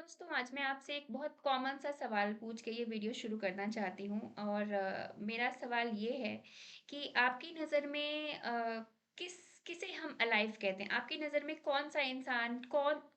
दोस्तों, आज मैं आपसे एक बहुत कॉमन सा सवाल पूछ के ये वीडियो शुरू करना चाहती हूँ और मेरा सवाल ये है कि आपकी नज़र में किसे हम अलाइव कहते हैं? आपकी नज़र में कौन-सा इंसान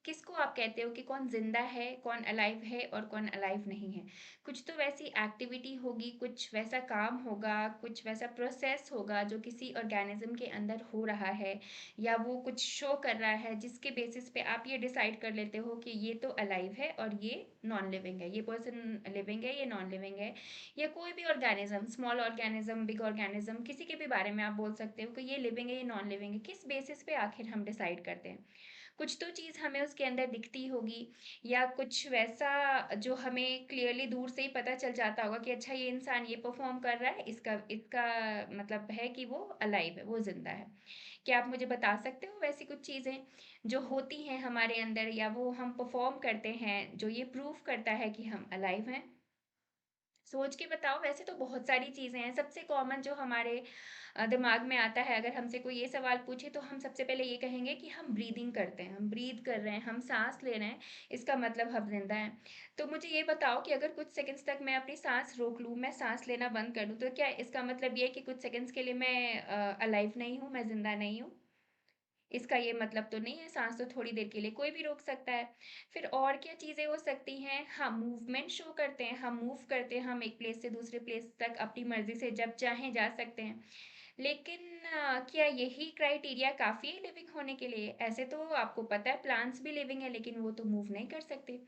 किसको आप कहते हो कि कौन ज़िंदा है, कौन अलाइव है और कौन अलाइव नहीं है? कुछ तो वैसी एक्टिविटी होगी, कुछ वैसा काम होगा, कुछ वैसा प्रोसेस होगा जो किसी ऑर्गेनिज़्म के अंदर हो रहा है या वो कुछ शो कर रहा है जिसके बेसिस पे आप ये डिसाइड कर लेते हो कि ये तो अलाइव है और ये नॉन लिविंग है, ये पर्सन लिविंग है, ये नॉन लिविंग है। या कोई भी organism, small organism, big organism, किसी के भी बारे में आप बोल सकते हो कि ये लिविंग है, ये नॉन लिविंग है। किस बेसिस पे आखिर हम डिसाइड करते हैं? कुछ तो चीज़ हमें उसके अंदर दिखती होगी या कुछ वैसा जो हमें क्लियरली दूर से ही पता चल जाता होगा कि अच्छा ये इंसान ये परफॉर्म कर रहा है, इसका इसका मतलब है कि वो अलाइव है, वो जिंदा है। क्या आप मुझे बता सकते हो वैसी कुछ चीज़ें जो होती हैं हमारे अंदर या वो हम परफॉर्म करते हैं जो ये प्रूफ करता है कि हम अलाइव हैं? सोच के बताओ। वैसे तो बहुत सारी चीज़ें हैं। सबसे कॉमन जो हमारे दिमाग में आता है, अगर हमसे कोई ये सवाल पूछे तो हम सबसे पहले ये कहेंगे कि हम ब्रीदिंग करते हैं, हम ब्रीथ कर रहे हैं, हम सांस ले रहे हैं, इसका मतलब हम जिंदा हैं। तो मुझे ये बताओ कि अगर कुछ सेकंड्स तक मैं अपनी सांस रोक लूँ, मैं सांस लेना बंद कर दूँ, तो क्या इसका मतलब ये है कि कुछ सेकंड्स के लिए मैं अलाइव नहीं हूँ, मैं जिंदा नहीं हूँ? इसका ये मतलब तो नहीं है, साँस तो थोड़ी देर के लिए कोई भी रोक सकता है। फिर और क्या चीज़ें हो सकती हैं? हाँ, मूवमेंट शो करते हैं, हम मूव करते हैं, हम एक प्लेस से दूसरे प्लेस तक अपनी मर्ज़ी से जब चाहें जा सकते हैं। लेकिन क्या यही क्राइटेरिया काफ़ी है लिविंग होने के लिए? ऐसे तो आपको पता है प्लांट्स भी लिविंग है, लेकिन वो तो मूव नहीं कर सकते।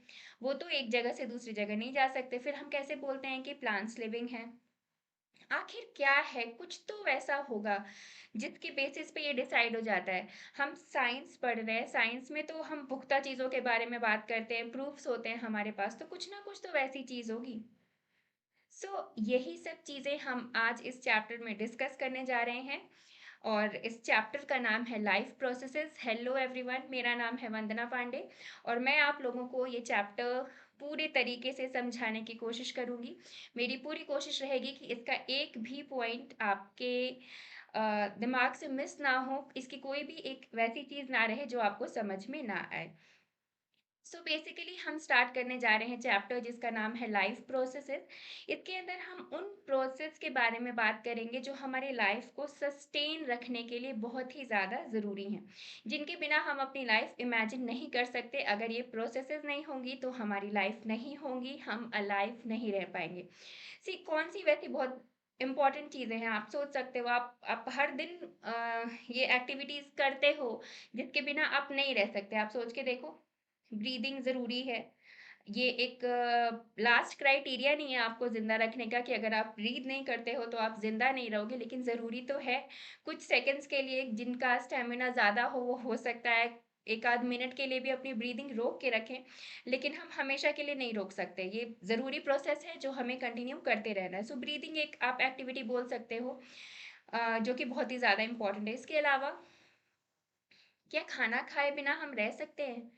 वो तो एक जगह से दूसरी जगह नहीं जा सकते, फिर हम कैसे बोलते हैं कि प्लांट्स लिविंग हैं? आखिर क्या है? कुछ तो वैसा होगा जिसके बेसिस पे ये डिसाइड हो जाता है। हम साइंस पढ़ रहे हैं, साइंस में तो हम पुख्ता चीज़ों के बारे में बात करते हैं, प्रूफ्स होते हैं हमारे पास, तो कुछ ना कुछ तो वैसी चीज़ होगी। यही सब चीज़ें हम आज इस चैप्टर में डिस्कस करने जा रहे हैं और इस चैप्टर का नाम है लाइफ प्रोसेसेस। हेलो एवरीवन, मेरा नाम है वंदना पांडे और मैं आप लोगों को ये चैप्टर पूरे तरीके से समझाने की कोशिश करूंगी। मेरी पूरी कोशिश रहेगी कि इसका एक भी पॉइंट आपके दिमाग से मिस ना हो, इसकी कोई भी एक वैसी चीज़ ना रहे जो आपको समझ में ना आए। बेसिकली हम स्टार्ट करने जा रहे हैं चैप्टर जिसका नाम है लाइफ प्रोसेसेस। इसके अंदर हम उन प्रोसेस के बारे में बात करेंगे जो हमारे लाइफ को सस्टेन रखने के लिए बहुत ही ज़्यादा ज़रूरी हैं, जिनके बिना हम अपनी लाइफ इमेजिन नहीं कर सकते। अगर ये प्रोसेसेस नहीं होंगी तो हमारी लाइफ नहीं होंगी, हम अलाइव नहीं रह पाएंगे। कौन सी वैसी बहुत इंपॉर्टेंट चीज़ें हैं आप सोच सकते हो, आप हर दिन ये एक्टिविटीज़ करते हो जिसके बिना आप नहीं रह सकते। आप सोच के देखो, ब्रीदिंग ज़रूरी है। ये एक लास्ट क्राइटेरिया नहीं है आपको ज़िंदा रखने का कि अगर आप ब्रीथ नहीं करते हो तो आप ज़िंदा नहीं रहोगे, लेकिन ज़रूरी तो है। कुछ सेकंड्स के लिए जिनका स्टैमिना ज़्यादा हो, वो हो सकता है 1 आध मिनट के लिए भी अपनी ब्रीदिंग रोक के रखें, लेकिन हम हमेशा के लिए नहीं रोक सकते। ये ज़रूरी प्रोसेस है जो हमें कंटिन्यू करते रहना है। ब्रीदिंग एक आप एक्टिविटी बोल सकते हो जो कि बहुत ही ज़्यादा इम्पोर्टेंट है। इसके अलावा क्या खाना खाए बिना हम रह सकते हैं?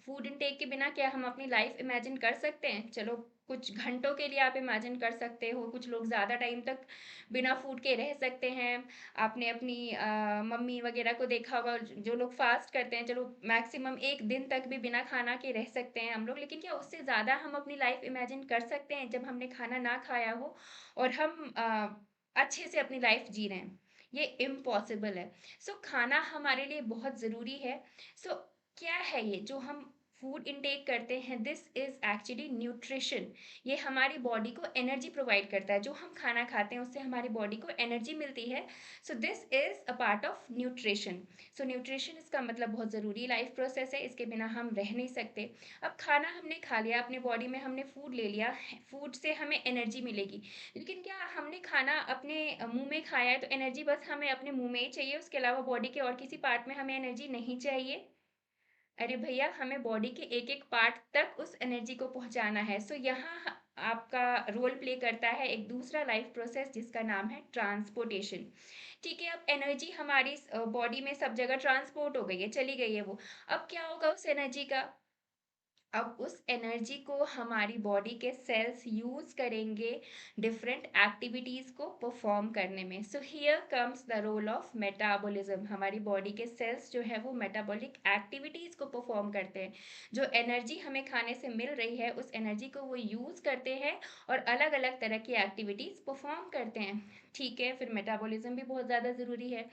फूड इनटेक के बिना क्या हम अपनी लाइफ इमेजिन कर सकते हैं? चलो, कुछ घंटों के लिए आप इमेजिन कर सकते हो, कुछ लोग ज़्यादा टाइम तक बिना फूड के रह सकते हैं। आपने अपनी मम्मी वगैरह को देखा होगा, जो लोग फास्ट करते हैं, चलो मैक्सिमम 1 दिन तक भी बिना खाना के रह सकते हैं हम लोग, लेकिन क्या उससे ज़्यादा हम अपनी लाइफ इमेजिन कर सकते हैं जब हमने खाना ना खाया हो और हम अच्छे से अपनी लाइफ जी रहे हैं? ये इम्पॉसिबल है। खाना हमारे लिए बहुत ज़रूरी है। सो क्या है ये जो हम फूड इनटेक करते हैं? This is actually nutrition. ये हमारी बॉडी को एनर्जी प्रोवाइड करता है। जो हम खाना खाते हैं उससे हमारी बॉडी को एनर्जी मिलती है। This is a part of nutrition. Nutrition इसका मतलब बहुत ज़रूरी लाइफ प्रोसेस है, इसके बिना हम रह नहीं सकते। अब खाना हमने खा लिया, अपने बॉडी में हमने फूड ले लिया, फूड से हमें एनर्जी मिलेगी, लेकिन क्या हमने खाना अपने मुंह में खाया है तो एनर्जी बस हमें अपने मुंह में ही चाहिए, उसके अलावा बॉडी के और किसी पार्ट में हमें एनर्जी नहीं चाहिए? अरे भैया, हमें बॉडी के एक-एक पार्ट तक उस एनर्जी को पहुँचाना है। यहाँ आपका रोल प्ले करता है एक दूसरा लाइफ प्रोसेस जिसका नाम है ट्रांसपोर्टेशन। ठीक है, अब एनर्जी हमारी बॉडी में सब जगह ट्रांसपोर्ट हो गई है, चली गई है वो। अब क्या होगा उस एनर्जी का? अब उस एनर्जी को हमारी बॉडी के सेल्स यूज करेंगे डिफरेंट एक्टिविटीज को परफॉर्म करने में। So here comes the role of metabolism. हमारी बॉडी के सेल्स जो है वो मेटाबॉलिक एक्टिविटीज को परफॉर्म करते हैं। जो एनर्जी हमें खाने से मिल रही है उस एनर्जी को वो यूज करते हैं और अलग अलग तरह की एक्टिविटीज परफॉर्म करते हैं। ठीक है, फिर मेटाबॉलिज्म भी बहुत ज़्यादा ज़रूरी है।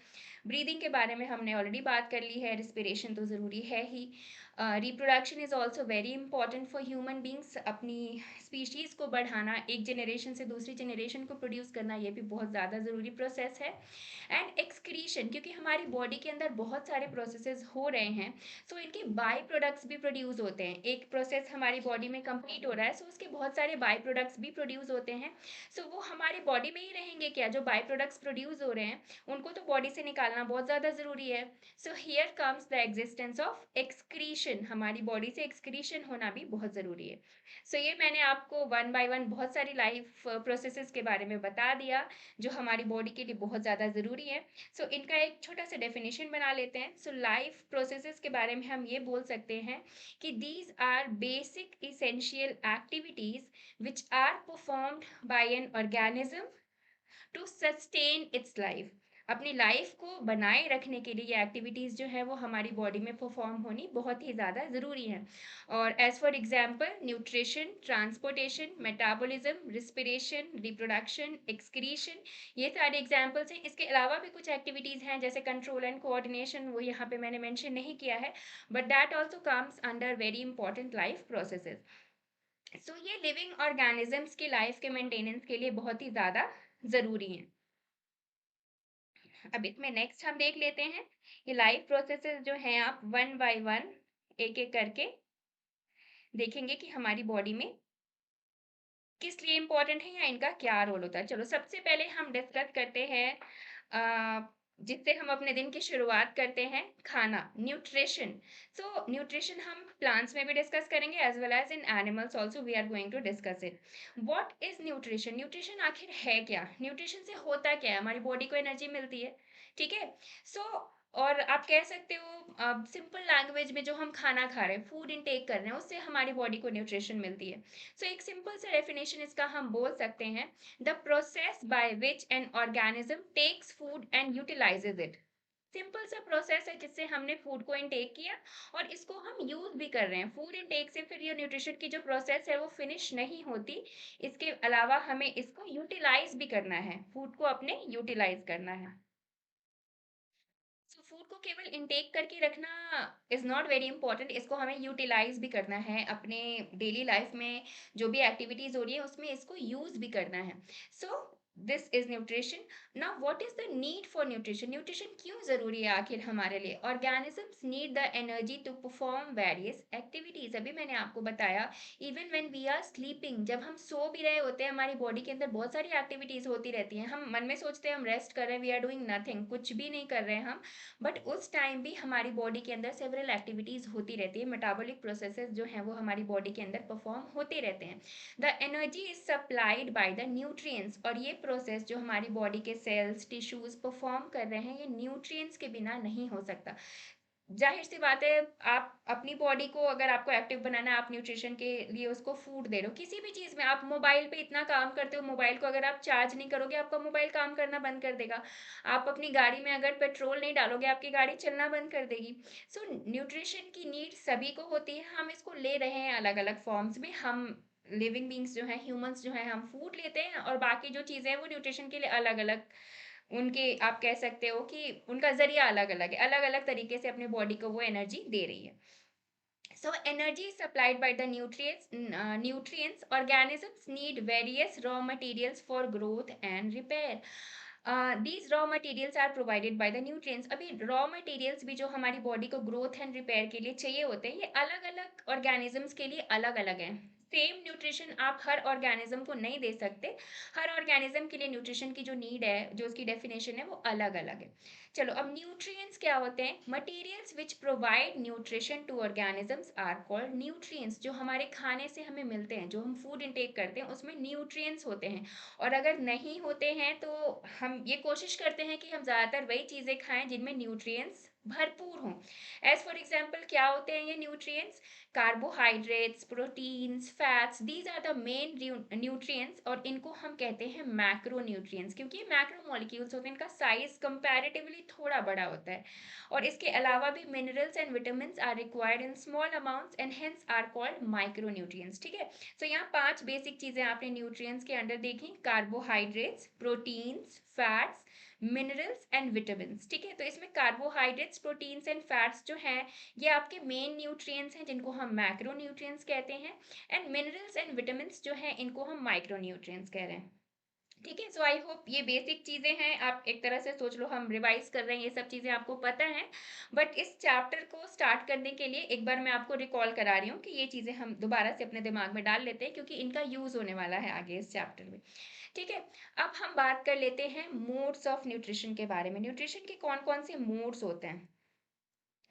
ब्रीदिंग के बारे में हमने ऑलरेडी बात कर ली है, रिस्पिरेशन तो ज़रूरी है ही। Reproduction is also very important for human beings. अपनी स्पीशीज़ को बढ़ाना, एक जनरेशन से दूसरी जनरेशन को प्रोड्यूस करना, ये भी बहुत ज़्यादा ज़रूरी प्रोसेस है। एंड एक्सक्रीशन, क्योंकि हमारी बॉडी के अंदर बहुत सारे प्रोसेसेस हो रहे हैं, सो इनके बाई प्रोडक्ट्स भी प्रोड्यूस होते हैं। एक प्रोसेस हमारी बॉडी में कंप्लीट हो रहा है, सो उसके बहुत सारे बाई प्रोडक्ट्स भी प्रोड्यूस होते हैं। सो वो हमारी बॉडी में ही रहेंगे क्या? जो बाई प्रोडक्ट्स प्रोड्यूस हो रहे हैं उनको तो बॉडी से निकालना बहुत ज़्यादा ज़रूरी है। सो here comes the existence of excretion. हमारी बॉडी से एक्सक्रीशन होना भी बहुत ज़रूरी है। सो ये मैंने आपको वन बाय वन बहुत सारी लाइफ प्रोसेसेस के बारे में बता दिया जो हमारी बॉडी के लिए बहुत ज़्यादा ज़रूरी है। सो इनका एक छोटा सा डेफिनेशन बना लेते हैं। सो लाइफ प्रोसेसेस के बारे में हम ये बोल सकते हैं कि these are basic essential activities which are performed by an organism to sustain its life. अपनी लाइफ को बनाए रखने के लिए ये एक्टिविटीज़ जो है वो हमारी बॉडी में परफॉर्म होनी बहुत ही ज़्यादा ज़रूरी है। और as for example, nutrition, transportation, metabolism, respiration, reproduction, excretion, ये सारे एग्जांपल्स हैं। इसके अलावा भी कुछ एक्टिविटीज़ हैं जैसे कंट्रोल एंड कोऑर्डिनेशन, वो यहाँ पे मैंने मेंशन नहीं किया है, but that also comes under very important life processes. So ये लिविंग ऑर्गेनिजम्स की लाइफ के मेंटेनेंस के लिए बहुत ही ज़्यादा ज़रूरी हैं। अब इसमें नेक्स्ट हम देख लेते हैं ये लाइफ प्रोसेसेस जो हैं, आप वन बाय वन एक एक करके देखेंगे कि हमारी बॉडी में किस लिए इम्पोर्टेंट है या इनका क्या रोल होता है। चलो सबसे पहले हम डिस्कस करते हैं जिससे हम अपने दिन की शुरुआत करते हैं, खाना, न्यूट्रिशन। सो न्यूट्रिशन हम प्लांट्स में भी डिस्कस करेंगे as well as in animals also we are going to discuss it. What is nutrition? Nutrition आखिर है क्या? न्यूट्रिशन से होता क्या है? हमारी बॉडी को एनर्जी मिलती है, ठीक है। सो और आप कह सकते हो सिंपल लैंग्वेज में, जो हम खाना खा रहे हैं, फूड इनटेक कर रहे हैं, उससे हमारी बॉडी को न्यूट्रिशन मिलती है। सो एक सिंपल सा डेफिनेशन इसका हम बोल सकते हैं, the process by which an organism takes food and utilises it. Simple सा प्रोसेस है जिससे हमने फूड को इनटेक किया और इसको हम यूज भी कर रहे हैं। फूड इनटेक से फिर ये न्यूट्रिशन की जो प्रोसेस है वो फिनिश नहीं होती। इसके अलावा हमें इसको यूटिलाइज भी करना है, फूड को अपने यूटिलाइज करना है। सो फूड को केवल इनटेक करके रखना इज नॉट वेरी इंपॉर्टेंट, इसको हमें यूटिलाइज भी करना है अपने डेली लाइफ में। जो भी एक्टिविटीज हो रही है उसमें इसको यूज भी करना है। So this is nutrition. Now what is the need for nutrition? Nutrition क्यों जरूरी है आखिर हमारे लिए? Organisms need the energy to perform various activities. अभी मैंने आपको बताया, even when we are sleeping, जब हम सो भी रहे होते हैं, हमारी बॉडी के अंदर बहुत सारी एक्टिविटीज होती रहती हैं। हम मन में सोचते हैं हम रेस्ट कर रहे हैं, वी आर डूइंग नथिंग, कुछ भी नहीं कर रहे हैं हम, बट उस टाइम भी हमारी बॉडी के अंदर सेवरल एक्टिविटीज होती रहती है। मेटाबॉलिक प्रोसेसेस जो हैं वो हमारी बॉडी के अंदर परफॉर्म होते रहते हैं। The energy is supplied by the nutrients. और ये प्रोसेस जो हमारी बॉडी के सेल्स, टिश्यूज परफॉर्म कर रहे हैं, ये न्यूट्रिएंट्स के बिना नहीं हो सकता। जाहिर सी बात है, आप अपनी बॉडी को अगर आपको एक्टिव बनाना है, आप न्यूट्रिशन के लिए उसको फूड दे रहे हो। किसी भी चीज़ में, आप मोबाइल पे इतना काम करते हो, मोबाइल को अगर आप चार्ज नहीं करोगे आपका मोबाइल काम करना बंद कर देगा। आप अपनी गाड़ी में अगर पेट्रोल नहीं डालोगे आपकी गाड़ी चलना बंद कर देगी। सो न्यूट्रिशन की नीड सभी को होती है, हम इसको ले रहे हैं अलग अलग फॉर्म्स में। हम लिविंग बींग्स जो हैं, ह्यूमंस जो हैं, हम फूड लेते हैं और बाकी जो चीज़ें हैं वो न्यूट्रिशन के लिए अलग अलग, उनके आप कह सकते हो कि उनका ज़रिया अलग-अलग है, अलग-अलग तरीके से अपनी बॉडी को वो एनर्जी दे रही है। So energy is supplied by the nutrients. Organisms need various raw materials for growth and repair. These raw materials are provided by the nutrients. अभी raw materials भी जो हमारी बॉडी को ग्रोथ एंड रिपेयर के लिए चाहिए होते हैं, ये अलग अलग ऑर्गेनिजम्स के लिए अलग अलग हैं। सेम न्यूट्रिशन आप हर ऑर्गेनिज्म को नहीं दे सकते। हर ऑर्गेनिज्म के लिए न्यूट्रिशन की जो नीड है, जो उसकी डेफिनेशन है, वो अलग अलग है। चलो, अब न्यूट्रिएंट्स क्या होते हैं? Materials which provide nutrition to organisms are called nutrients. जो हमारे खाने से हमें मिलते हैं, जो हम फूड इनटेक करते हैं, उसमें न्यूट्रिएंट्स होते हैं। और अगर नहीं होते हैं तो हम ये कोशिश करते हैं कि हम ज़्यादातर वही चीज़ें खाएं जिनमें न्यूट्रिएंट्स भरपूर हों। एज फॉर एग्जाम्पल क्या होते हैं ये nutrients? Carbohydrates, proteins, fats, these are the main nutrients, और इनको हम कहते हैं मैक्रो न्यूट्रिएंट्स, क्योंकि ये मैक्रो मॉलिक्यूल्स होते हैं, इनका साइज कंपैरेटिवली थोड़ा बड़ा होता है। और इसके अलावा भी minerals and vitamins are required in small amounts and hence are called micro nutrients. ठीक है, तो यहाँ 5 बेसिक चीजें आपने न्यूट्रिएंट्स के अंडर देखी: carbohydrates, proteins, fats, minerals and vitamins. ठीक है, तो इसमें कार्बोहाइड्रेट्स, प्रोटीन्स एंड फैट्स जो हैं ये आपके मेन न्यूट्रिएंट्स हैं, जिनको हम मैक्रो न्यूट्रिएंट्स कहते हैं। एंड मिनरल्स एंड विटामिन्स जो हैं इनको हम माइक्रो न्यूट्रिएंट्स कह रहे हैं। ठीक है, सो आई होप ये बेसिक चीजें हैं, आप एक तरह से सोच लो हम रिवाइज कर रहे हैं, ये सब चीजें आपको पता हैं। बट इस चैप्टर को स्टार्ट करने के लिए एक बार मैं आपको रिकॉल करा रही हूँ कि ये चीजें हम दोबारा से अपने दिमाग में डाल लेते हैं, क्योंकि इनका यूज होने वाला है आगे इस चैप्टर में। ठीक है, अब हम बात कर लेते हैं मोड्स ऑफ न्यूट्रिशन के बारे में। न्यूट्रिशन के कौन कौन से मोड्स होते हैं?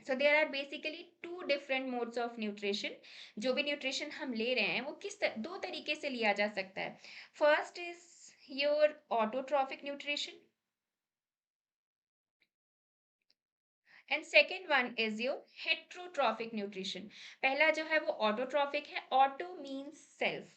So there are basically two different modes of nutrition. जो भी न्यूट्रिशन हम ले रहे हैं वो दो तरीके से लिया जा सकता है। First is your autotrophic nutrition and second one is your heterotrophic nutrition. पहला जो है वो ऑटोट्रॉफिक है, ऑटो मीन्स सेल्फ,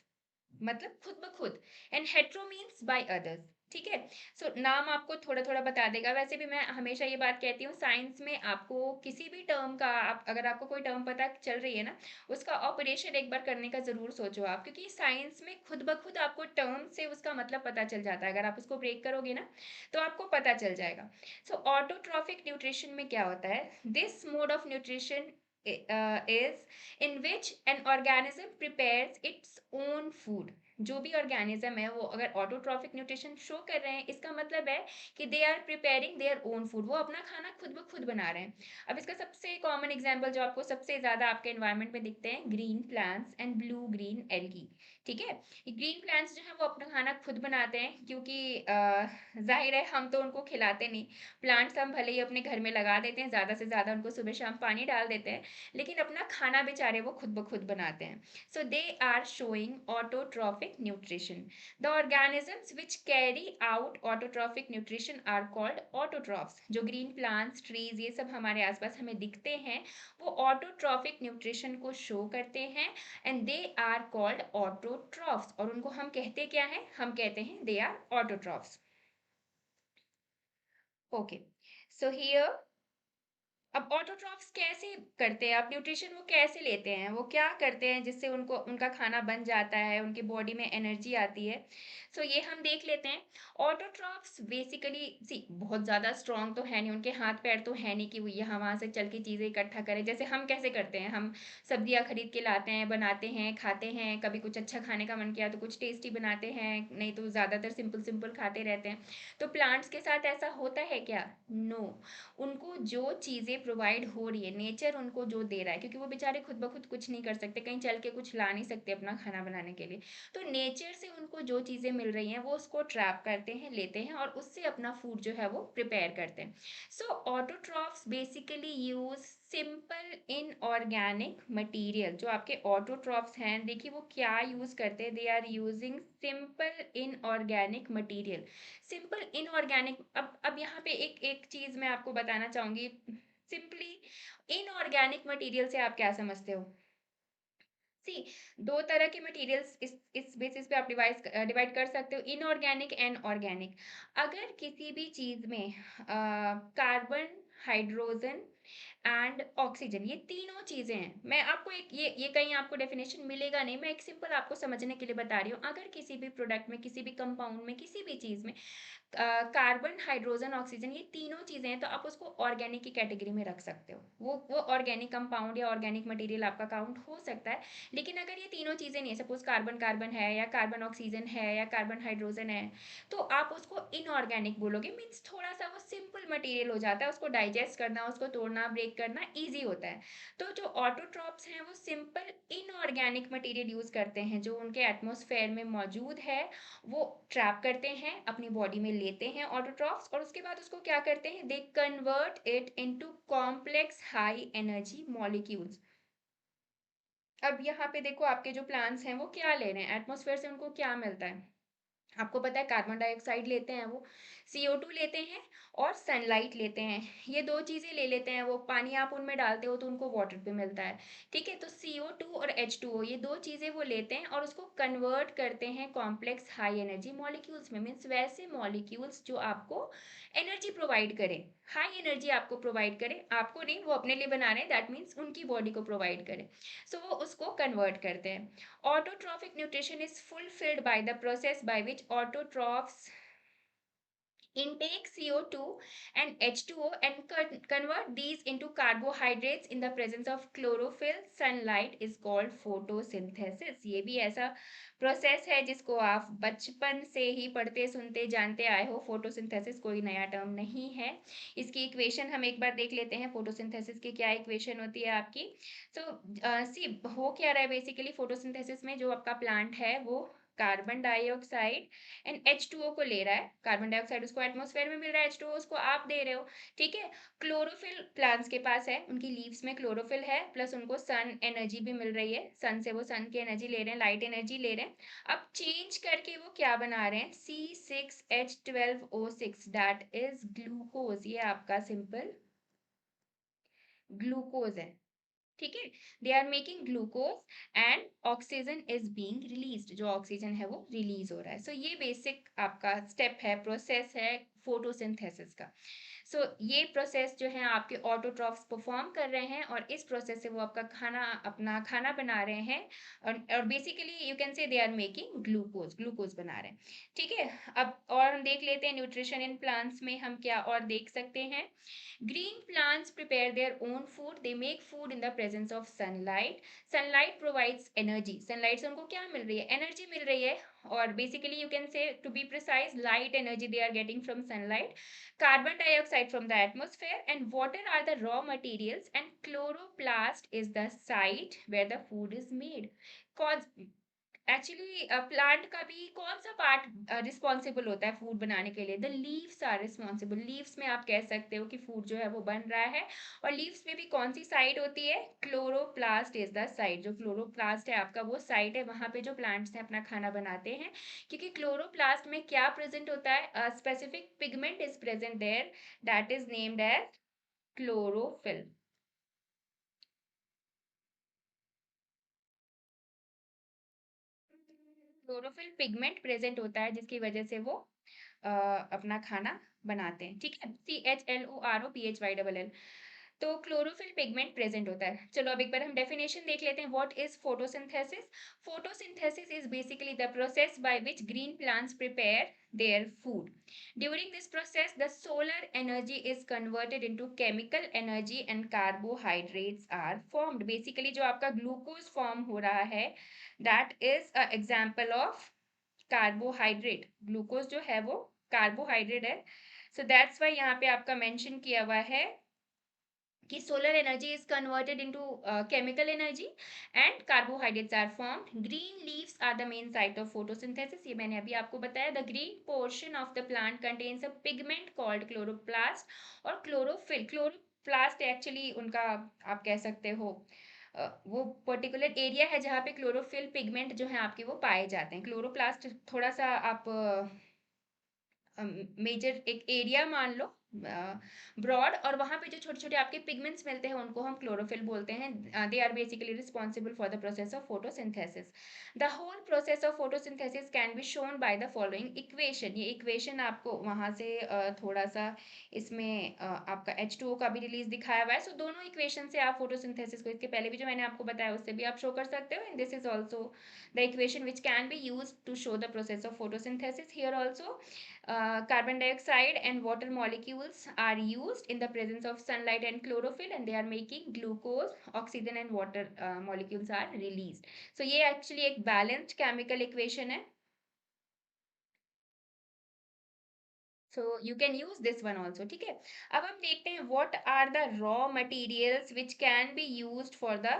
मतलब खुद ब खुद, and hetero means by others. ठीक है, सो नाम आपको थोड़ा थोड़ा बता देगा। वैसे भी मैं हमेशा ये बात कहती हूँ, साइंस में आपको किसी भी टर्म का अगर आपको कोई टर्म पता चल रही है ना, उसका ऑपरेशन एक बार करने का जरूर सोचो आप, क्योंकि साइंस में खुद ब खुद आपको टर्म से उसका मतलब पता चल जाता है। अगर आप उसको ब्रेक करोगे ना तो आपको पता चल जाएगा। सो ऑटोट्रॉफिक न्यूट्रिशन में क्या होता है? This mode of nutrition is in which an organism prepares its own food। जो भी ऑर्गेनिज्म है वो अगर ऑटोट्रॉफिक न्यूट्रिशन शो कर रहे हैं, इसका मतलब है कि they are preparing their own food, वो अपना खाना खुद ब खुद बना रहे हैं। अब इसका सबसे कॉमन एग्जांपल जो आपको सबसे ज्यादा आपके एनवायरनमेंट में दिखते हैं, green plants and blue green algae. ठीक है, ये ग्रीन प्लांट्स जो है वो अपना खाना खुद बनाते हैं, क्योंकि जाहिर है हम तो उनको खिलाते नहीं। प्लांट्स हम भले ही अपने घर में लगा देते हैं, ज्यादा से ज्यादा उनको सुबह शाम पानी डाल देते हैं, लेकिन अपना खाना बेचारे वो खुद ब खुद बनाते हैं। So they are showing autotrophic nutrition. The organisms which carry out autotrophic nutrition are called autotrophs. जो ग्रीन प्लांट्स, ट्रीज, ये सब हमारे आसपास हमें दिखते हैं, वो ऑटोट्रॉफिक न्यूट्रिशन को शो करते हैं, and they are called autotrophs. और उनको हम कहते क्या है? हम कहते हैं they are autotrophs. Okay, so here अब ऑटोट्रॉफ्स कैसे करते हैं? अब न्यूट्रिशन वो कैसे लेते हैं, वो क्या करते हैं जिससे उनको उनका खाना बन जाता है, उनकी बॉडी में एनर्जी आती है? सो ये हम देख लेते हैं। ऑटोट्रॉफ्स बेसिकली सी बहुत ज़्यादा स्ट्रॉन्ग तो है नहीं, उनके हाथ पैर तो है नहीं कि वो यहाँ वहाँ से चल के चीज़ें इकट्ठा करें। जैसे हम कैसे करते हैं, हम सब्जियाँ खरीद के लाते हैं, बनाते हैं, खाते हैं, कभी कुछ अच्छा खाने का मन किया तो कुछ टेस्टी बनाते हैं, नहीं तो ज़्यादातर सिंपल सिंपल खाते रहते हैं। तो प्लांट्स के साथ ऐसा होता है क्या? नो। उनको जो चीज़ें प्रोवाइड हो रही है, नेचर उनको जो दे रहा है, क्योंकि वो बेचारे खुद ब खुद कुछ नहीं कर सकते, कहीं चल के कुछ ला नहीं सकते अपना खाना बनाने के लिए। तो नेचर से उनको जो चीज़ें मिल रही हैं वो उसको ट्रैप करते हैं, लेते हैं, और उससे अपना फूड जो है वो प्रिपेयर करते हैं। So autotrophs basically use simple inorganic material. जो आपके ऑटोट्रॉफ्स हैं, देखिए वो क्या यूज करते हैं, they are using simple inorganic material. Simple inorganic, अब यहाँ पे एक एक चीज मैं आपको बताना चाहूंगी। सिंपली इनऑर्गेनिक मटेरियल से आप क्या समझते हो? सी, दो तरह के मटेरियल्स इस बेसिस पे आप डिवाइड कर सकते हो, इनऑर्गेनिक एंड ऑर्गेनिक। अगर किसी भी चीज में कार्बन, हाइड्रोजन एंड ऑक्सीजन, ये तीनों चीजें हैं। मैं आपको एक ये कहीं आपको डेफिनेशन मिलेगा नहीं, मैं एक सिंपल आपको समझने के लिए बता रही हूँ। अगर किसी भी प्रोडक्ट में, किसी भी कंपाउंड में, किसी भी चीज में कार्बन, हाइड्रोजन, ऑक्सीजन, ये तीनों चीजें हैं, तो आप उसको ऑर्गेनिक की कैटेगरी में रख सकते हो। वो ऑर्गेनिक कंपाउंड या ऑर्गेनिक मटेरियल आपका काउंट हो सकता है। लेकिन अगर ये तीनों चीजें नहीं है, सपोज कार्बन कार्बन है, या कार्बन ऑक्सीजन है, या कार्बन हाइड्रोजन है, तो आप उसको इनऑर्गेनिक बोलोगे। मीन्स थोड़ा सा वो सिंपल मटेरियल हो जाता है, उसको डाइजेस्ट करना, उसको तोड़ना, ब्रेक करना ईजी होता है। तो जो ऑटोट्रॉप्स हैं वो सिंपल इनऑर्गेनिक मटेरियल यूज करते हैं, जो उनके एटमॉस्फेयर में मौजूद है, वो ट्रैप करते हैं, अपनी बॉडी में लेते हैं ऑटोट्रॉफ्स, और उसके बाद उसको क्या करते हैं, they convert it into complex high energy molecules. अब यहाँ पे देखो, आपके जो प्लांट्स हैं वो क्या ले रहे हैं, एटमॉस्फेयर से उनको क्या मिलता है? आपको पता है कार्बन डाइऑक्साइड लेते हैं वो। CO2 लेते हैं और सनलाइट लेते हैं। ये 2 चीज़ें ले लेते हैं, वो पानी आप उनमें डालते हो तो उनको वाटर पे मिलता है, ठीक है? तो CO2 और H2O ये 2 चीज़ें वो लेते हैं और उसको कन्वर्ट करते हैं कॉम्प्लेक्स हाई एनर्जी मॉलिक्यूल्स में। मीन्स वैसे मॉलिक्यूल्स जो आपको एनर्जी प्रोवाइड करें, हाई एनर्जी आपको प्रोवाइड करें, आपको नहीं, वो अपने लिए बना रहे हैं, दैट मीन्स उनकी बॉडी को प्रोवाइड करें। सो वो उसको कन्वर्ट करते हैं। Autotrophic nutrition is fulfilled by the process by which autotrophs intake CO2 and H2O and convert these into carbohydrates in the presence of chlorophyll. Sunlight is called photosynthesis. ये भी ऐसा process है जिसको आप बचपन से ही पढ़ते सुनते जानते आए हो। फोटोसिंथेसिस कोई नया टर्म नहीं है। इसकी इक्वेशन हम एक बार देख लेते हैं, फोटोसिंथेसिस की क्या इक्वेशन होती है आपकी। सी हो क्या रहा है बेसिकली फोटोसिंथेसिस में, जो आपका प्लांट है वो कार्बन डाइऑक्साइड एंड H2O को ले रहा है। कार्बन डाइऑक्साइड उसको एटमॉस्फेयर में मिल रहा है, H2O उसको आप दे रहे हो, ठीक है? क्लोरोफिल प्लांट्स के पास है, उनकी लीव्स में क्लोरोफिल है, प्लस उनको सन एनर्जी भी मिल रही है, सन से वो सन की एनर्जी ले रहे हैं, लाइट एनर्जी ले रहे हैं। अब चेंज करके वो क्या बना रहे हैं, C6H12O6, दैट इज ग्लूकोज। ये आपका सिंपल ग्लूकोज है, ठीक है? They are making glucose and oxygen is being released, जो ऑक्सीजन है वो रिलीज हो रहा है। ये बेसिक आपका स्टेप है, प्रोसेस है फोटोसिंथेसिस का। ये प्रोसेस जो है आपके ऑटोट्रॉफ्स परफॉर्म कर रहे हैं और इस प्रोसेस से वो आपका खाना, अपना खाना बना रहे हैं। और basically you can say they are making glucose, glucose बना रहे हैं, ठीक है? अब और हम देख लेते हैं न्यूट्रिशन इन प्लांट्स में हम क्या और देख सकते हैं। Green plants prepare their own food. They make food in the presence of sunlight. Sunlight provides energy. Sunlight से उनको क्या मिल रही है? Energy मिल रही है। और basically you can say, to be precise, light energy they are getting from sunlight, carbon dioxide from the atmosphere, and water are the raw materials, and chloroplast is the site where the food is made. Cause actually plant का भी कौन सा part responsible होता है food बनाने के लिए? The leaves are responsible. Leaves में आप कह सकते हो कि फूड जो है वो बन रहा है। और लीव्स में भी कौन सी साइट होती है? Chloroplast is the site. जो क्लोरोप्लास्ट है आपका वो साइट है, वहां पे जो प्लांट्स हैं अपना खाना बनाते हैं। क्योंकि क्लोरोप्लास्ट में क्या प्रेजेंट होता है? Specific pigment is present there, that is named as chlorophyll. Chlorophyll pigment present होता है जिसकी वजह से वो अपना खाना बनाते हैं, ठीक है? CHLOROPHY तो क्लोरोफिल पिगमेंट प्रेजेंट होता है। चलो अब एक बार हम डेफिनेशन देख लेते हैं। What is photosynthesis? Photosynthesis is basically the process by which green plants prepare their food. During this process the solar energy is converted into chemical energy and carbohydrates are formed. Basically जो आपका glucose form हो रहा है, that is a example of carbohydrate. Glucose जो है वो carbohydrate है। So that's why यहाँ पे आपका मेंशन किया हुआ है कि solar energy is converted into chemical energy and carbohydrates are formed. Green leaves are the main site of photosynthesis. ये मैंने अभी आपको बताया। The green portion of the plant contains a pigment called chloroplast और chlorophyll। chloroplast actually उनका आप कह सकते हो वो पर्टिकुलर एरिया है जहाँ पे क्लोरोफिल पिगमेंट जो है आपके वो पाए जाते हैं। क्लोरोप्लास्ट थोड़ा सा आप मेजर एक एरिया मान लो ब्रॉड, और वहां पे जो छोटे छोटे आपके पिगमेंट्स मिलते हैं उनको हम क्लोरोफिल बोलते हैं। They are basically responsible for the process of photosynthesis. The whole process of photosynthesis can be shown by the following equation. ये इक्वेशन आपको वहां से थोड़ा सा इसमें आपका H2O का भी रिलीज दिखाया हुआ है। सो दोनों इक्वेशन से आप फोटोसिंथेसिस को, इसके पहले भी जो मैंने आपको बताया उससे भी आप शो कर सकते हो। And this is also the equation which can be use to show the process of photosynthesis. Here also carbon dioxide and water molecules are used in the presence of sunlight and chlorophyll, and they are making glucose, oxygen and water molecules are released. So ये actually एक balanced chemical equation है. So you can use this one also, ठीक है? अब हम देखते हैं what are the raw materials which can be used for the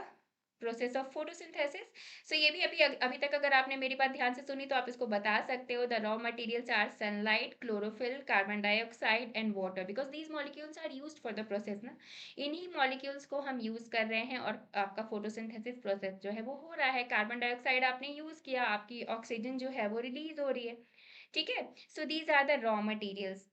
process of photosynthesis. ये भी अभी अभी तक अगर आपने मेरी बात ध्यान से सुनी तो आप इसको बता सकते हो। The raw materials are sunlight, chlorophyll, carbon dioxide and water, because these molecules are used for the process ना। इन्हीं मॉलिक्यूल्स को हम यूज कर रहे हैं और आपका फोटोसिंथेसिस प्रोसेस जो है वो हो रहा है। कार्बन डाइऑक्साइड आपने यूज किया, आपकी ऑक्सीजन जो है वो रिलीज हो रही है, ठीक है? So these are the raw materials.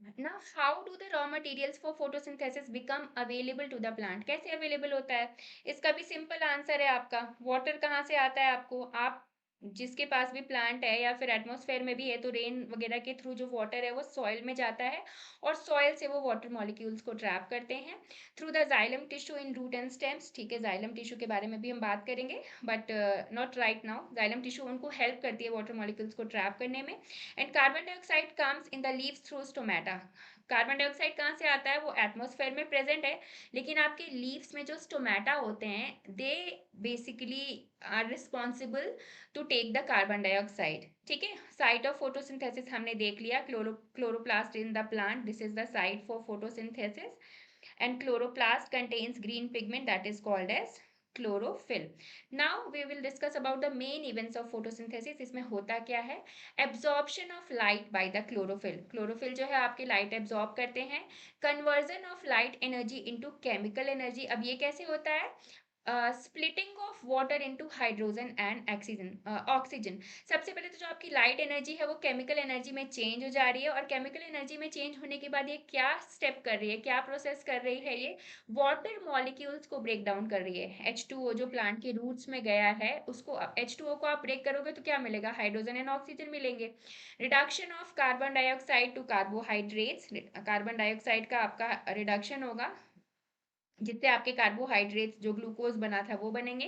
ना, how do the raw materials for photosynthesis become available to the plant? कैसे अवेलेबल होता है? इसका भी सिंपल आंसर है आपका, वाटर कहाँ से आता है आपको, आप जिसके पास भी प्लांट है या फिर एटमॉस्फेयर में भी है, तो रेन वगैरह के थ्रू जो वाटर है वो सॉइल में जाता है और सॉइल से वो वाटर मॉलिक्यूल्स को ट्रैप करते हैं through the xylem tissue in root and stems. ठीक है, जाइलम टिश्यू के बारे में भी हम बात करेंगे, but not right now. Xylem tissue उनको हेल्प करती है वाटर मॉलिक्यूल्स को ट्रैप करने में। And carbon dioxide comes in the leaves through stomata. Carbon dioxide कहाँ से आता है? वो एटमॉस्फेयर में प्रेजेंट है, लेकिन आपके लीव्स में जो स्टोमेटा होते हैं, they basically are responsible to take the carbon dioxide. ठीक है, साइट ऑफ फोटोसिंथेसिस हमने देख लिया, chloroplast in the plant, this is the site for photosynthesis. And chloroplast contains green pigment that is called as chlorophyll. Now we will discuss about the main events of photosynthesis. इसमें होता क्या है? Absorption of light by the chlorophyll. Chlorophyll जो है आपके light absorb करते हैं. Conversion of light energy into chemical energy. अब ये कैसे होता है? Splitting of water into hydrogen and oxygen. सबसे पहले तो जो आपकी लाइट एनर्जी है वो केमिकल एनर्जी में चेंज हो जा रही है, और केमिकल एनर्जी में चेंज होने के बाद ये क्या स्टेप कर रही है, क्या प्रोसेस कर रही है? ये वाटर मॉलिक्यूल्स को ब्रेक डाउन कर रही है। H2O जो प्लांट के रूट्स में गया है, उसको H2O को आप ब्रेक करोगे तो क्या मिलेगा? हाइड्रोजन एंड ऑक्सीजन मिलेंगे। Reduction of carbon dioxide to carbohydrates, carbon dioxide का आपका रिडक्शन होगा, जिससे आपके कार्बोहाइड्रेट्स जो ग्लूकोज बना था वो बनेंगे।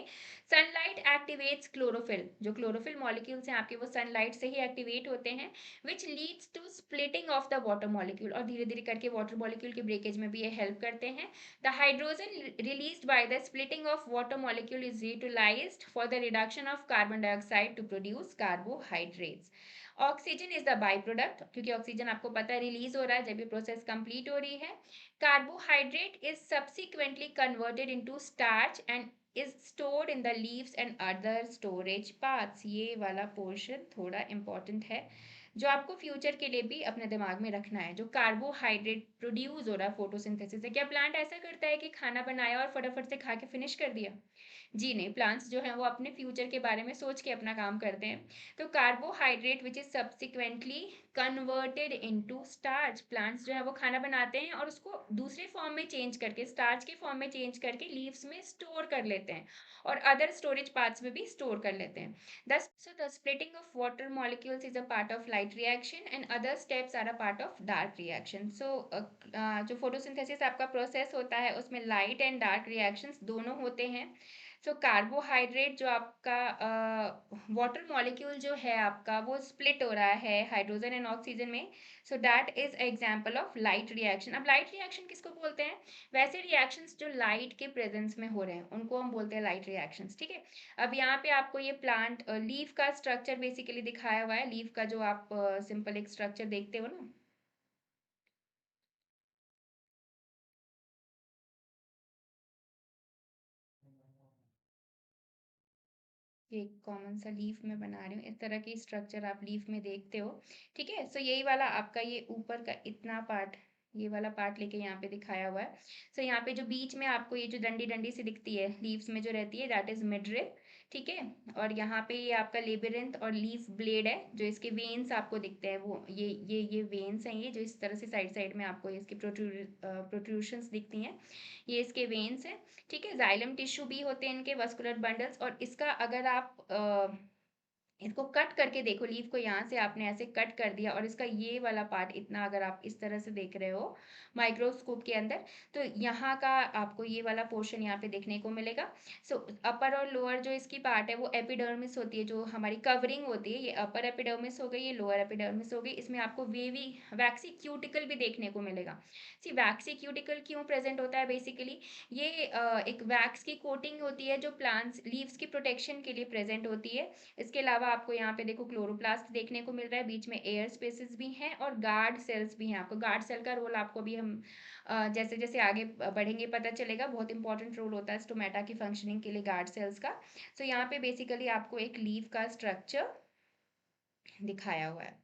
सनलाइट एक्टिवेट्स क्लोरोफिल, जो क्लोरोफिल मॉलिक्यूल्स हैं आपके वो सनलाइट से ही एक्टिवेट होते हैं, which leads to splitting of the water molecule, और धीरे धीरे करके वाटर मॉलिक्यूल के ब्रेकेज में भी ये हेल्प करते हैं। The hydrogen released by the splitting of water molecule is utilized for the reduction of carbon dioxide to produce carbohydrates. Oxygen is the by product, क्योंकि ऑक्सीजन आपको पता है रिलीज हो रहा है जब ये प्रोसेस कंप्लीट हो रही है। Carbohydrate is subsequently converted into starch and is stored in the leaves and other storage paths. ये वाला पोर्शन थोड़ा इम्पोर्टेंट है, जो आपको फ्यूचर के लिए भी अपने दिमाग में रखना है। जो कार्बोहाइड्रेट प्रोड्यूस हो रहा है फोटोसिंथेसिस से, क्या प्लांट ऐसा करता है कि खाना बनाया और फटाफट से खा के फिनिश कर दिया? जी नहीं, प्लांट्स जो हैं वो अपने फ्यूचर के बारे में सोच के अपना काम करते हैं। तो carbohydrate which is subsequently converted into starch, plants जो है वो खाना बनाते हैं और उसको दूसरे फॉर्म में चेंज करके, स्टार्च के फॉर्म में चेंज करके लीव्स में स्टोर कर लेते हैं, और अदर स्टोरेज पार्ट्स में भी स्टोर कर लेते हैं। The splitting of water molecules is a part of light reaction and other steps are a part of dark reaction. जो फोटोसिंथेसिस आपका प्रोसेस होता है उसमें लाइट एंड डार्क रिएक्शंस दोनों होते हैं। कार्बोहाइड्रेट जो आपका वाटर मॉलिक्यूल जो है आपका वो स्प्लिट हो रहा है हाइड्रोजन एंड ऑक्सीजन में, so that is example of light reaction. अब लाइट रिएक्शन किसको बोलते हैं? वैसे रिएक्शंस जो लाइट के प्रेजेंस में हो रहे हैं उनको हम बोलते हैं लाइट रिएक्शंस। ठीक है, अब यहाँ पे आपको ये प्लांट लीफ का स्ट्रक्चर बेसिकली दिखाया हुआ है, लीफ का जो आप सिंपल एक स्ट्रक्चर देखते हो ना, ये एक कॉमन सा लीफ में बना रही हूँ, इस तरह की स्ट्रक्चर आप लीफ में देखते हो। ठीक है, सो यही वाला आपका ये ऊपर का इतना पार्ट, ये वाला पार्ट लेके यहाँ पे दिखाया हुआ है। यहाँ पे जो बीच में आपको ये जो डंडी डंडी सी दिखती है लीव्स में जो रहती है, दैट इज मिडरिप। ठीक है, और यहाँ पे ये आपका लेबिरिंथ और लीफ ब्लेड है, जो इसके वेन्स आपको दिखते हैं, वो ये वेन्स हैं, ये जो इस तरह से साइड साइड में आपको इसकी प्रोट्रूशंस दिखती हैं, ये इसके वेन्स हैं। ठीक है, जाइलम टिश्यू भी होते हैं इनके, वस्कुलर बंडल्स, और इसका अगर आप इसको कट करके देखो, लीफ को यहाँ से आपने ऐसे कट कर दिया और इसका ये वाला पार्ट इतना अगर आप इस तरह से देख रहे हो माइक्रोस्कोप के अंदर, तो यहाँ का आपको ये वाला पोर्शन यहाँ पे देखने को मिलेगा। अपर और लोअर जो इसकी पार्ट है वो एपिडर्मिस होती है, जो हमारी कवरिंग होती है, ये अपर एपिडर्मिस हो गई, ये लोअर एपिडर्मिस हो गई। इसमें आपको वेवी वैक्सी क्यूटिकल भी देखने को मिलेगा। वैक्सी क्यूटिकल क्यों प्रेजेंट होता है? बेसिकली ये एक वैक्स की कोटिंग होती है जो प्लांट्स लीव्स की प्रोटेक्शन के लिए प्रेजेंट होती है। इसके अलावा आपको यहाँ पे देखो क्लोरोप्लास्ट देखने को मिल रहा है, बीच में एयर स्पेसेस भी हैं और गार्ड सेल्स भी हैं। आपको गार्ड सेल का रोल आपको भी हम जैसे जैसे आगे बढ़ेंगे पता चलेगा, बहुत इंपॉर्टेंट रोल होता है स्टोमेटा की फंक्शनिंग के लिए गार्ड सेल्स का। यहाँ पे बेसिकली आपको एक लीव का स्ट्रक्चर दिखाया हुआ है।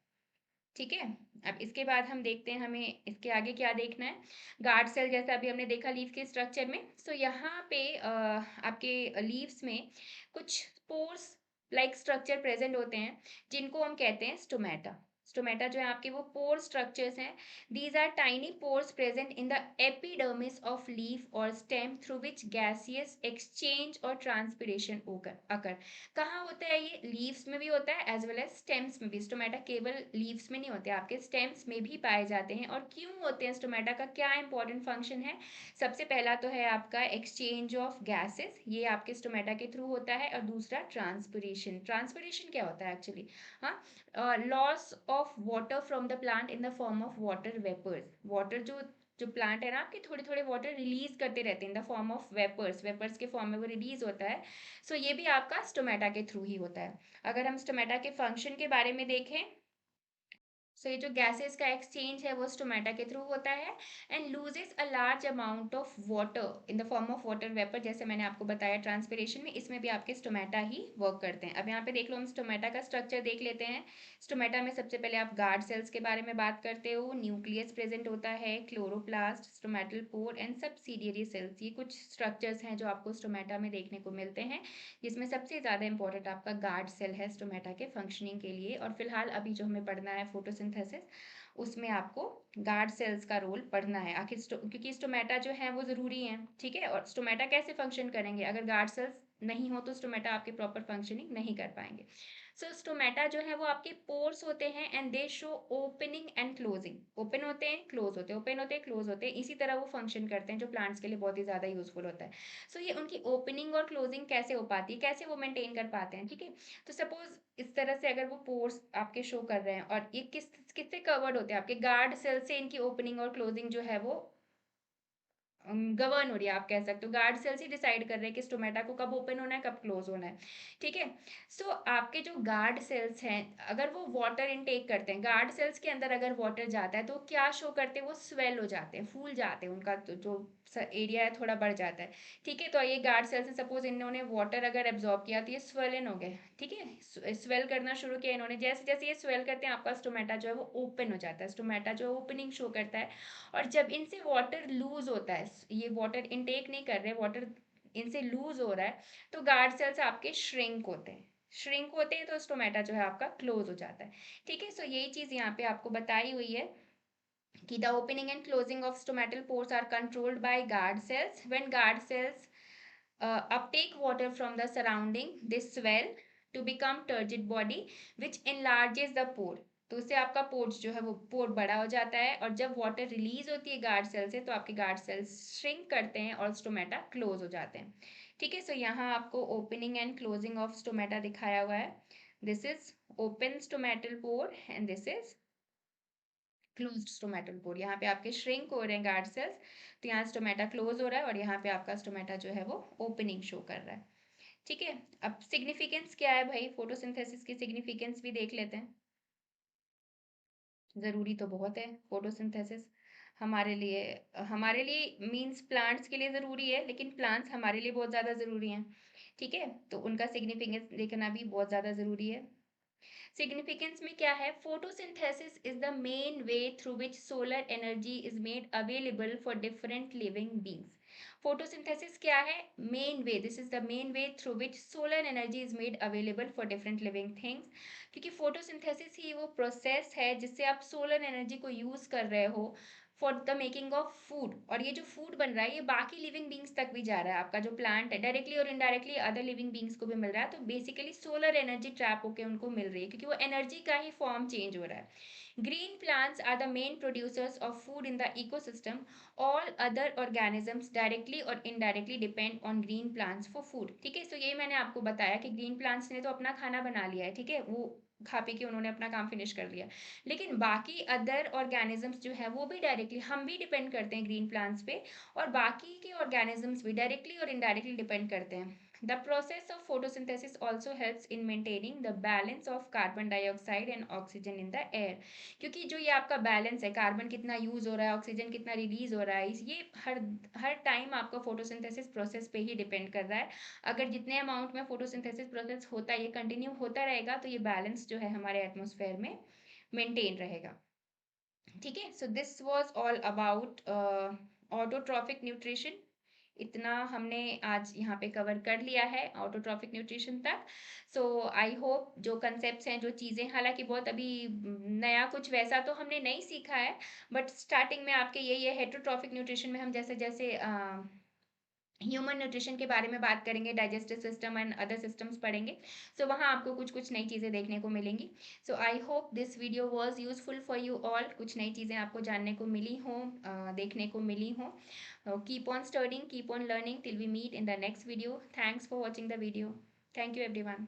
ठीक है, अब इसके बाद हम देखते हैं हमें इसके आगे क्या देखना है। गार्ड सेल जैसा अभी हमने देखा लीफ के स्ट्रक्चर में, यहाँ पे आपके लीव्स में कुछ स्पोर्स लाइक स्ट्रक्चर प्रेजेंट होते हैं, जिनको हम कहते हैं स्टोमेटा। स्टोमेटा जो है आपके वो पोर स्ट्रक्चर्स हैं। These are tiny pores present in the epidermis of leaf और stem through which gaseous exchange और ट्रांसपिरेशन अकर। कहाँ होता है ये? लीव्स में भी होता है एज वेल एज स्टेम्स में भी। स्टोमेटा केवल लीव्स में नहीं होते, आपके स्टेम्स में भी पाए जाते हैं। और क्यों होते हैं? स्टोमेटा का क्या इंपॉर्टेंट फंक्शन है? सबसे पहला तो है आपका एक्सचेंज ऑफ गैसेस, ये आपके स्टोमेटा के थ्रू होता है। और दूसरा ट्रांसपिरेशन। ट्रांसपिरेशन क्या होता है एक्चुअली? हाँ, loss of water from the plant in the form of water vapours. Water जो जो प्लांट है ना आपके, थोड़े थोड़े वाटर रिलीज करते रहते हैं in the form of vapours, vapours के फॉर्म में वो रिलीज होता है। सो ये भी आपका स्टोमेटा के थ्रू ही होता है। अगर हम स्टोमेटा के फंक्शन के बारे में देखें, सो ये जो गैसेस का एक्सचेंज है वो स्टोमेटा के थ्रू होता है। And loses a large amount of water in the form of water vapour, जैसे मैंने आपको बताया ट्रांसपिरेशन में, इसमें भी आपके स्टोमेटा ही वर्क करते हैं। अब यहाँ पे देख लो, हम स्टोमेटा का स्ट्रक्चर देख लेते हैं। स्टोमेटा में सबसे पहले आप गार्ड सेल्स के बारे में बात करते हो। न्यूक्लियस प्रेजेंट होता है, chloroplast, stomatal pore and subsidiary cells, ये कुछ स्ट्रक्चर्स हैं जो आपको स्टोमेटा में देखने को मिलते हैं, जिसमें सबसे ज़्यादा इंपॉर्टेंट आपका गार्ड सेल है स्टोमेटा के फंक्शनिंग के लिए। और फिलहाल अभी जो हमें पढ़ना है फोटोसिंथेसिस, उसमें आपको गार्ड सेल्स का रोल पढ़ना है। आखिर क्योंकि स्टोमेटा जो है वो ज़रूरी है, ठीक है। और स्टोमेटा कैसे फंक्शन करेंगे? अगर गार्ड सेल्स नहीं हो तो स्टोमेटा आपके प्रॉपर फंक्शनिंग नहीं कर पाएंगे। सो स्टोमेटा जो है वो आपके पोर्स होते हैं and they show opening and closing. Open होते हैं, क्लोज होते हैं, ओपन होते हैं, क्लोज होते हैं, इसी तरह वो फंक्शन करते हैं, जो प्लांट्स के लिए बहुत ही ज़्यादा यूजफुल होता है। सो ये उनकी ओपनिंग और क्लोजिंग कैसे हो पाती है, कैसे वो मेंटेन कर पाते हैं, ठीक है। तो सपोज इस तरह से अगर वो पोर्स आपके शो कर रहे हैं, और ये किससे कवर्ड होते हैं? आपके गार्ड सेल से इनकी ओपनिंग और क्लोजिंग जो है वो गवर्न हो रही है, आप कह सकते हो। गार्ड सेल्स ही डिसाइड कर रहे हैं कि स्टोमेटा को कब ओपन होना है, कब क्लोज होना है, ठीक है। सो आपके जो गार्ड सेल्स हैं, अगर वो वाटर इनटेक करते हैं, गार्ड सेल्स के अंदर अगर वाटर जाता है तो क्या शो करते हैं? वो स्वेल हो जाते हैं, फूल जाते हैं, उनका जो एरिया है थोड़ा बढ़ जाता है, ठीक है। तो ये गार्ड सेल्स से सपोज इन्होंने वाटर अगर एब्जॉर्ब किया तो ये स्वेलन हो गए, ठीक है। स्वेल करना शुरू किया इन्होंने, जैसे जैसे ये स्वेल करते हैं आपका स्टोमेटा जो है वो ओपन हो जाता है, स्टोमेटा जो है ओपनिंग शो करता है। और जब इनसे वाटर लूज होता है, ये वाटर इनटेक नहीं कर रहे, वाटर इनसे लूज हो रहा है, तो गार्ड सेल्स आपके श्रिंक होते हैं। श्रिंक होते हैं तो स्टोमेटा जो है आपका क्लोज हो जाता है, ठीक है। सो यही चीज यहाँ पे आपको बताई हुई है कि the opening and closing of stomatal pores are controlled by guard cells. When guard cells uptake water from the surrounding, they swell to become turgid body which enlarges the pore। तो उससे आपका पोर्स जो है वो पोर बड़ा हो जाता है, और जब वाटर रिलीज होती है गार्ड सेल से तो आपके गार्ड सेल्स श्रिंक करते हैं और स्टोमेटा क्लोज हो जाते हैं, ठीक है। सो यहाँ आपको opening and closing of stomata दिखाया हुआ है। This is open stomatal pore and this is closed stomatal pore. यहाँ पे आपके श्रिंक हो रहे हैं गार्ड सेल्स, तो यहाँ स्टोमेटा क्लोज हो रहा है, और यहाँ पे आपका स्टोमेटा जो है वो ओपनिंग शो कर रहा है, ठीक है। अब सिग्निफिकेंस क्या है भाई? फोटोसिंथेसिस की सिग्निफिकेंस भी देख लेते हैं। ज़रूरी तो बहुत है फोटोसिंथेसिस हमारे लिए मींस प्लांट्स के लिए ज़रूरी है, लेकिन प्लांट्स हमारे लिए बहुत ज़्यादा ज़रूरी हैं, ठीक है। तो उनका सिग्निफिकेंस देखना भी बहुत ज़्यादा ज़रूरी है। सिग्निफिकेंस में क्या है? Photosynthesis is the main way through which solar energy is made available for different living beings. Photosynthesis क्या है? Main way, this is the main way through which solar energy is made available for different living things. क्योंकि photosynthesis ही वो process है जिससे आप solar energy को use कर रहे हो for the making of food. और ये जो फूड बन रहा है ये बाकी लिविंग बींग्स तक भी जा रहा है, आपका जो प्लांट है डायरेक्टली और इनडायरेक्टली अदर लिविंग बींग्स को भी मिल रहा है। तो बेसिकली सोलर एनर्जी ट्रैप होकर उनको मिल रही है, क्योंकि वो एनर्जी का ही फॉर्म चेंज हो रहा है। Green plants are the main producers of food in the ecosystem. All other organisms directly or indirectly depend on green plants for food। ठीक है, so यही मैंने आपको बताया कि ग्रीन प्लांट्स ने तो अपना खाना बना लिया है, ठीक है, वो खा पी के उन्होंने अपना काम फिनिश कर लिया। लेकिन बाकी अदर ऑर्गेनिजम्स जो है वो भी डायरेक्टली, हम भी डिपेंड करते हैं ग्रीन प्लांट्स पे, और बाकी के ऑर्गेनिजम्स भी डायरेक्टली और इनडायरेक्टली डिपेंड करते हैं। The process of photosynthesis also helps in maintaining the balance of carbon dioxide and oxygen in the air। क्योंकि जो ये आपका बैलेंस है, कार्बन कितना यूज हो रहा है, ऑक्सीजन कितना रिलीज हो रहा है, ये हर हर टाइम आपका फोटोसिंथेसिस प्रोसेस पे ही डिपेंड कर रहा है। अगर जितने अमाउंट में फोटोसिंथेसिस प्रोसेस होता है, ये कंटिन्यू होता रहेगा, तो ये बैलेंस जो है हमारे एटमोसफेयर में मेंटेन रहेगा, ठीक है। So this was all about autotrophic nutrition. इतना हमने आज यहाँ पे कवर कर लिया है ऑटोट्रॉफिक न्यूट्रिशन तक। सो आई होप जो कंसेप्ट्स हैं, जो चीज़ें, हालाँकि बहुत अभी नया कुछ वैसा तो हमने नहीं सीखा है, बट स्टार्टिंग में आपके ये हेटरोट्रॉफिक न्यूट्रिशन में हम जैसे-जैसे ह्यूमन न्यूट्रिशन के बारे में बात करेंगे, digestive system and other systems पढ़ेंगे। सो वहाँ आपको कुछ-कुछ नई चीज़ें देखने को मिलेंगी। So I hope this video was useful for you all. कुछ नई चीज़ें आपको जानने को मिली हों, देखने को मिली हों। Keep on studying, keep on learning till we meet in the next video. Thanks for watching the video. Thank you everyone.